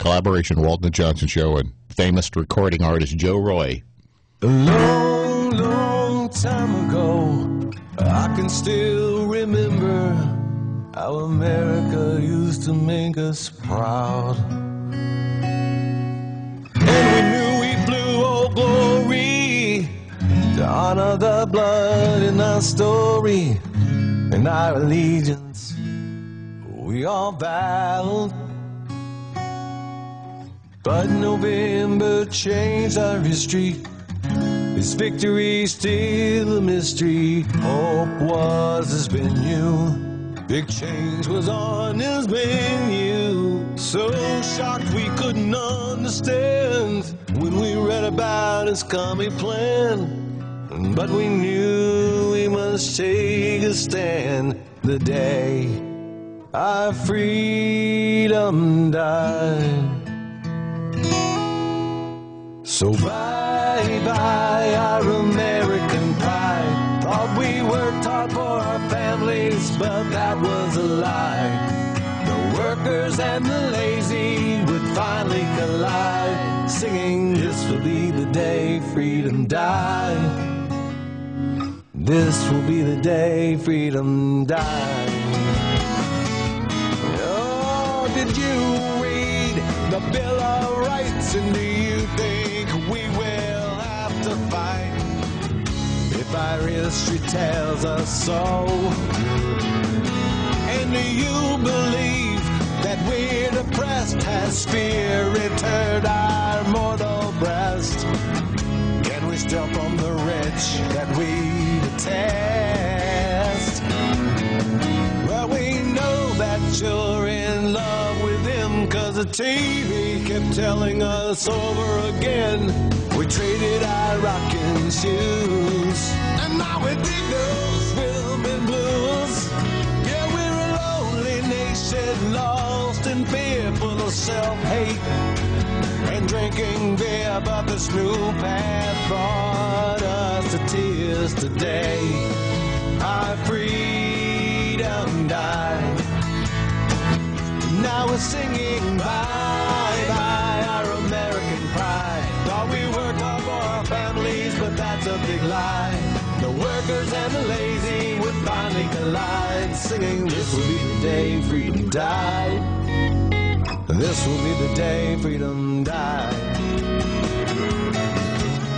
Collaboration, Walton and Johnson Show, and famous recording artist Joe Roy. A long, long time ago, I can still remember how America used to make us proud. And we knew we blew Old Glory to honor the blood in our story and our allegiance. We all vowed. But November changed our history. This victory still a mystery. Hope was his venue. Big change was on his menu. So shocked we couldn't understand when we read about his coming plan. But we knew we must take a stand the day our freedom died. So bye-bye our American pride. Thought we worked hard for our families, but that was a lie. The workers and the lazy would finally collide, singing, "This will be the day freedom died. This will be the day freedom died." Oh, did you read the Bill of Rights, and do you think we will have to fight if our history tells us so? And do you believe that we're depressed? Has fear returned our mortal breast? Can we steal from the rich that we detest? Well, we know that you're in love with him, 'cause the TV kept telling us over again we traded our rocking shoes. And now we dig those rhythm and blues. Yeah, we're a lonely nation, lost in fear, full of self-hate and drinking beer. But this new path brought us to tears today. Our freedom died. Now we're singing bye-bye our American pride. Thought we worked hard for our families, but that's a big lie. The workers and the lazy would finally collide, singing, "This will be the day freedom died. This will be the day freedom died."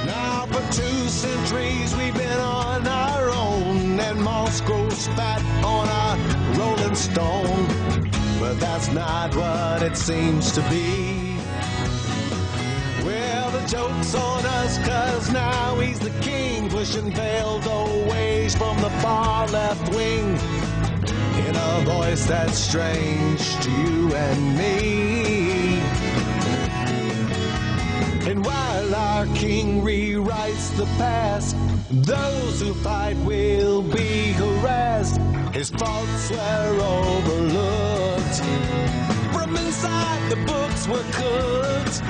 Now for 2 centuries we've been on our own, and moss grows fat on our rolling stone. But that's not what it seems to be. Well, the joke's on us, 'cause now he's the king, pushing veiled old ways from the far left wing, in a voice that's strange to you and me. And while our king rewrites the past, those who fight will be harassed. His faults were overlooked. From inside the books were cooked.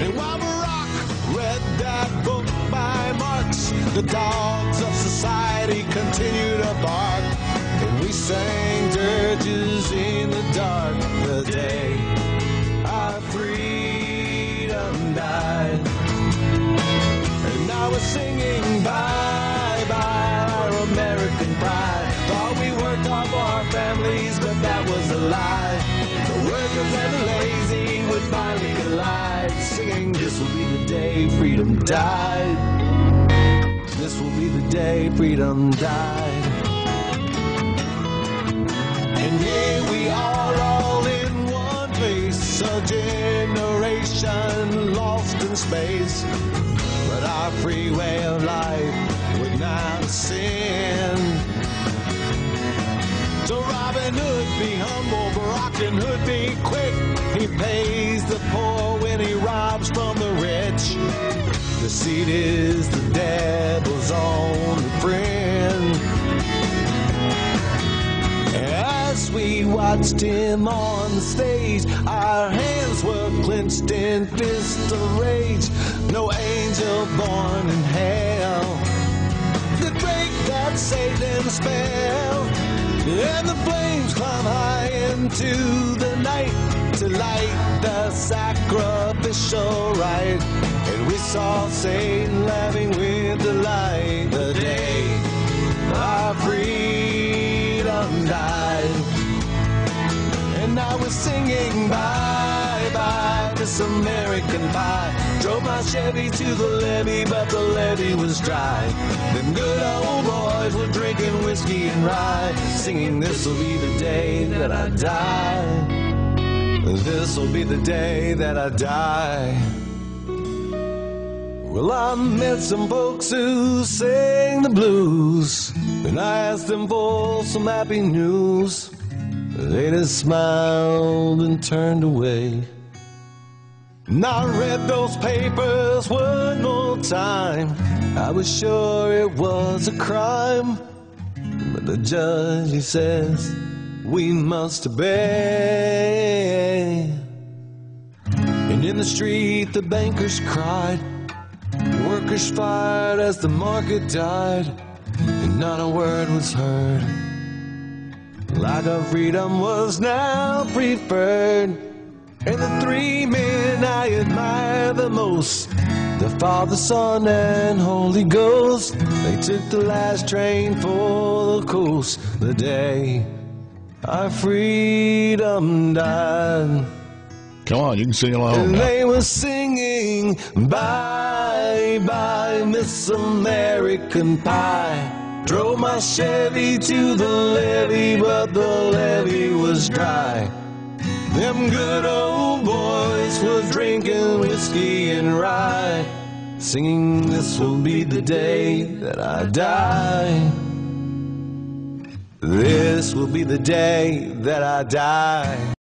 And while Barack read that book by Marx, the dogs of society continued to bark. And we sang dirges in the dark the day our freedom died. And now we're singing bye-bye our American pride. Thought we worked hard for our families, but that was a lie. The workers and the lazy would finally collide, singing, "This will be the day freedom died. This will be the day freedom died." And here we are all in one place, a generation lost in space. But our free way of life would not sin. So Robin Hood be humble, Barockin Hood be quick. He pays the poor when he robs from the rich. Deceit is the devil's own friend. As we watched him on the stage, our hands were clenched in fists of rage. No angel born in hell could break that Satan's spell. And the flames climb high into the night to light the sacrificial rite, and we saw Satan laughing with delight the day our freedom died. And I was singing bye-bye, this American pie. Drove my Chevy to the levee, but the levee was dry. Them good old boys were drinking whiskey and rye, singing, this'll be the day that I die. This'll be the day that I die. Well, I met some folks who sang the blues, and I asked them for some happy news. They just smiled and turned away. And I read those papers one more time. I was sure it was a crime, but the judge, he says, we must obey. And in the street the bankers cried, workers fired as the market died, and not a word was heard. Like our freedom was now preferred. And the three men I admire the most, the Father, Son, and Holy Ghost, they took the last train for the coast the day our freedom died. Come on, you can sing along. And now. they were singing, bye, bye, Miss American Pie. Drove my Chevy to the levee, but the levee was dry. Them good old boys was drinking whiskey and rye, singing, this will be the day that I die. This will be the day that I die.